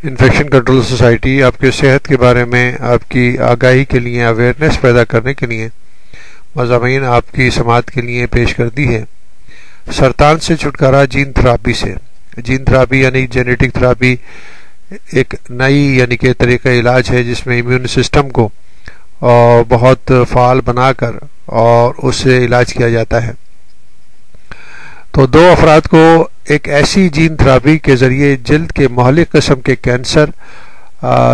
Infection control society آپ کے صحت کے بارے میں آپ کی آگاہی کے لیے اویئرنیس پیدا کرنے کے لیے مضامین آپ کی سماعت کے لیے پیش کرتی ہے۔ سرطان سے چھٹکارا جین تھراپی سے۔ جین تھراپی یعنی جینیٹک تھراپی ایک نئی یعنی کہ طریقہ علاج ہے جس میں امیون سسٹم کو بہت فعال بنا کر اور اس سے علاج کیا جاتا ہے۔ تو دو افراد کو ایک ایسی جین تھراپی کے ذریعے جلد کے مہلک قسم کے کینسر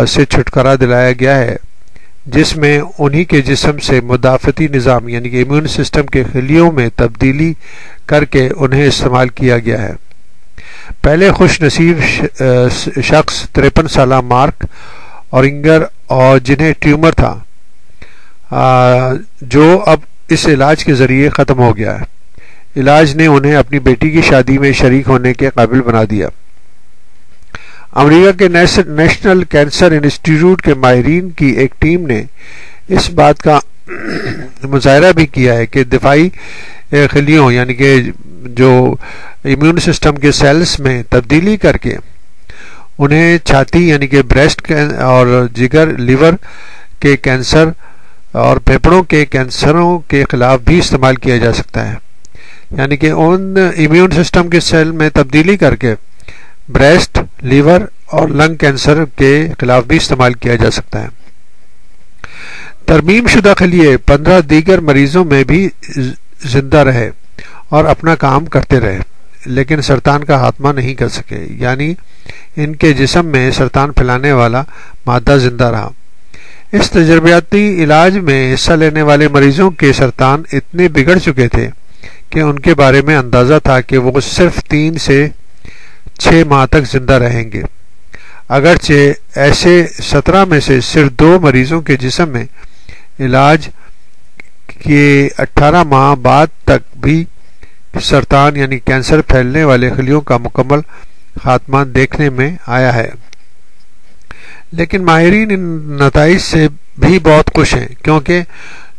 سے چھٹکارا دلایا گیا ہے جس میں انہی کے جسم سے مدافعتی نظام یعنی کہ امیون سسٹم کے خلیوں میں تبدیلی کر کے انہیں استعمال کیا گیا ہے۔ پہلے خوش نصیب شخص 53 سالہ مارک اورنگر اور جنہیں ٹیومر تھا جو اب اس علاج کے ذریعے ختم ہو گیا ہے۔ علاج نے انہیں اپنی بیٹی کی شادی میں شریک ہونے کے قابل بنا دیا۔ امریکہ کے نیشنل کینسر انسٹیٹیوٹ کے ماہرین کی ایک ٹیم نے اس بات کا مظاہرہ بھی کیا ہے کہ دفاعی خلیوں یعنی کہ جو امیون سسٹم کے سیلز میں تبدیلی کر کے انہیں چھاتی یعنی کہ بریسٹ اور جگر لیور کے کینسر اور پھیپھڑوں کے کینسروں کے خلاف بھی استعمال کیا جا سکتا ہے، یعنی کہ ان امیون سسٹم کے سیل میں تبدیلی کر کے بریسٹ، لیور اور لنگ کینسر کے خلاف بھی استعمال کیا جا سکتا ہے۔ ترمیم شدہ خلیے 15 دیگر مریضوں میں بھی زندہ رہے اور اپنا کام کرتے رہے لیکن سرطان کا خاتمہ نہیں کر سکے، یعنی ان کے جسم میں سرطان پھیلانے والا مادہ زندہ رہا۔ اس تجرباتی علاج میں حصہ لینے والے مریضوں کے سرطان اتنے بگڑ چکے تھے کہ ان کے بارے میں اندازہ تھا کہ وہ صرف 3 سے 6 ماہ تک زندہ رہیں گے، اگرچہ ایسے 17 میں سے صرف 2 مریضوں کے جسم میں علاج کے 18 ماہ بعد تک بھی سرطان یعنی کینسر پھیلنے والے خلیوں کا مکمل خاتمہ دیکھنے میں آیا ہے۔ لیکن ماہرین ان نتائج سے بھی بہت خوش ہیں کیونکہ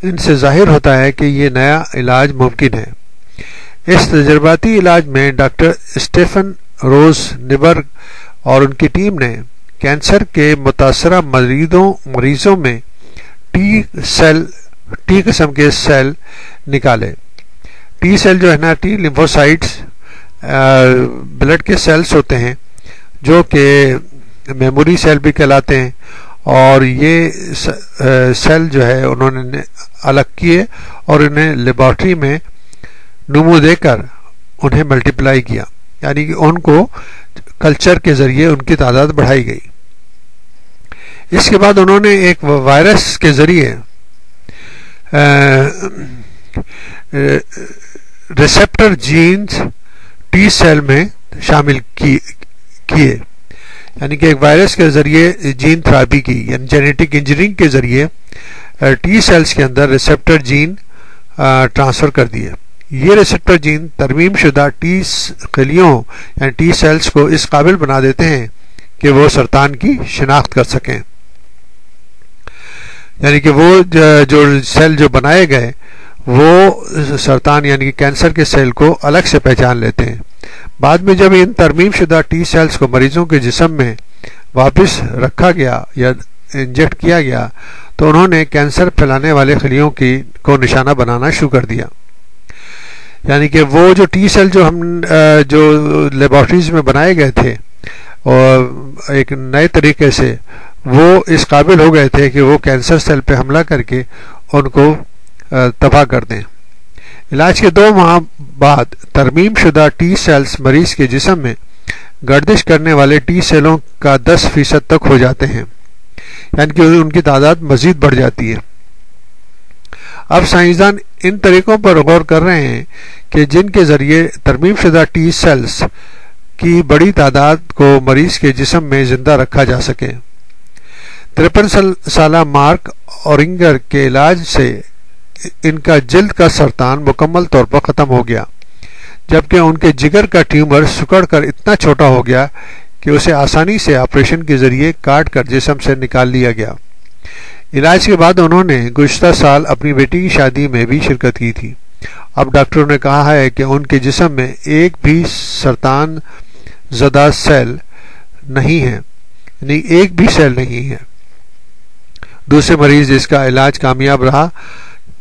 ان سے ظاہر ہوتا ہے کہ یہ نیا علاج ممکن ہے۔ اس تجرباتی علاج میں ڈاکٹر اسٹیفن روز نبرگ اور ان کی ٹیم نے کینسر کے متاثرہ مریضوں میں ٹی قسم کے سیل نکالے۔ ٹی سیل جو ہے نا ٹی لیمفوسائٹس بلڈ کے سیلز ہوتے ہیں جو کہ میموری سیل بھی کہلاتے ہیں، اور یہ سیل جو ہے انہوں نے الگ کیے اور انہیں لیبارٹری میں نمو دے کر انہیں ملٹیپلائی کیا، یعنی کہ ان کو کلچر کے ذریعے ان کی تعداد بڑھائی گئی۔ اس کے بعد انہوں نے ایک وائرس کے ذریعے ریسپٹر جینز ٹی سیل میں شامل کیے، یعنی کہ ایک وائرس کے ذریعے جین تھراپی کی یعنی جینیٹک انجینئرنگ کے ذریعے ٹی سیلز کے اندر ریسپٹر جین ٹرانسفر کر دیے۔ یہ ریسپٹر جین ترمیم شدہ ٹی خلیوں یعنی ٹی سیلز کو اس قابل بنا دیتے ہیں کہ وہ سرطان کی شناخت کر سکیں، یعنی کہ وہ جو سیل جو بنائے گئے وہ سرطان یعنی کہ کینسر کے سیل کو الگ سے پہچان لیتے ہیں۔ بعد میں جب ان ترمیم شدہ ٹی سیلز کو مریضوں کے جسم میں واپس رکھا گیا یا انجیکٹ کیا گیا تو انہوں نے کینسر پھیلانے والے خلیوں کو نشانہ بنانا شروع کر دیا، یعنی کہ وہ جو ٹی سیل جو لیبارٹریز میں بنائے گئے تھے اور ایک نئے طریقے سے وہ اس قابل ہو گئے تھے کہ وہ کینسر سیل پہ حملہ کر کے ان کو تباہ کر دیں۔ علاج کے 2 ماہ بعد ترمیم شدہ ٹی سیلز مریض کے جسم میں گردش کرنے والے ٹی سیلوں کا 10% تک ہو جاتے ہیں، یعنی کہ ان کی تعداد مزید بڑھ جاتی ہے۔ اب سائنسدان ان طریقوں پر غور کر رہے ہیں کہ جن کے ذریعے ترمیم شدہ ٹی سیلز کی بڑی تعداد کو مریض کے جسم میں زندہ رکھا جا سکے۔ 53 سالہ مارک اورنگر کے علاج سے ان کا جلد کا سرطان مکمل طور پر ختم ہو گیا، جبکہ ان کے جگر کا ٹیومر سکڑ کر اتنا چھوٹا ہو گیا کہ اسے آسانی سے آپریشن کے ذریعے کاٹ کر جسم سے نکال لیا گیا۔ علاج کے بعد انہوں نے گزشتہ سال اپنی بیٹی کی شادی میں بھی شرکت کی تھی۔ اب ڈاکٹروں نے کہا ہے کہ ان کے جسم میں ایک بھی سرطان زدہ سیل نہیں ہے، یعنی ایک بھی سیل نہیں ہے۔ دوسرے مریض جس کا علاج کامیاب رہا،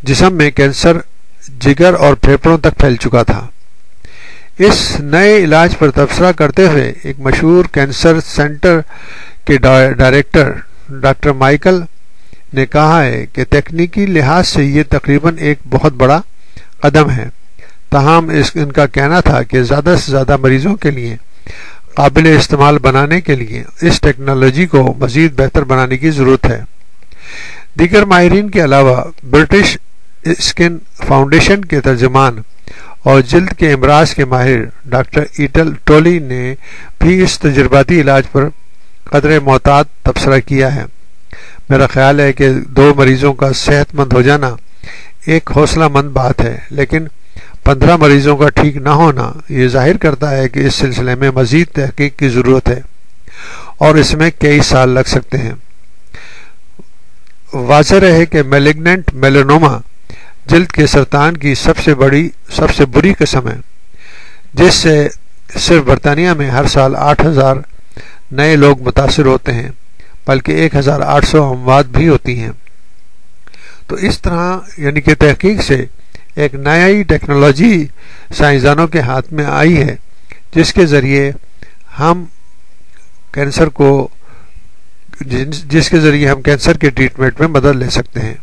جسم میں کینسر جگر اور پھیپھڑوں تک پھیل چکا تھا۔ اس نئے علاج پر تبصرہ کرتے ہوئے ایک مشہور کینسر سینٹر کے ڈائریکٹر ڈاکٹر مائیکل نے کہا ہے کہ تکنیکی لحاظ سے یہ تقریباً ایک بہت بڑا قدم ہے، تاہم ان کا کہنا تھا کہ زیادہ سے زیادہ مریضوں کے لیے قابل استعمال بنانے کے لیے اس ٹیکنالوجی کو مزید بہتر بنانے کی ضرورت ہے۔ دیگر ماہرین کے علاوہ برٹش اسکن فاؤنڈیشن کے ترجمان اور جلد کے امراض کے ماہر ڈاکٹر ایٹل ٹولی نے بھی اس تجرباتی علاج پر قدر محتاط تبصرہ کیا ہے۔ میرا خیال ہے کہ 2 مریضوں کا صحت مند ہو جانا ایک حوصلہ مند بات ہے، لیکن 15 مریضوں کا ٹھیک نہ ہونا یہ ظاہر کرتا ہے کہ اس سلسلے میں مزید تحقیق کی ضرورت ہے اور اس میں کئی سال لگ سکتے ہیں۔ واضح رہے کہ میلیگننٹ میلانوما جلد کے سرطان کی سب سے بری قسم ہے، جس سے صرف برطانیہ میں ہر سال 8,000 نئے لوگ متاثر ہوتے ہیں، بلکہ 1,800 اموات بھی ہوتی ہیں۔ تو اس طرح یعنی کہ تحقیق سے ایک نئی ٹیکنالوجی سائنسدانوں کے ہاتھ میں آئی ہے، جس کے ذریعے ہم کینسر کے ٹریٹمنٹ میں مدد لے سکتے ہیں۔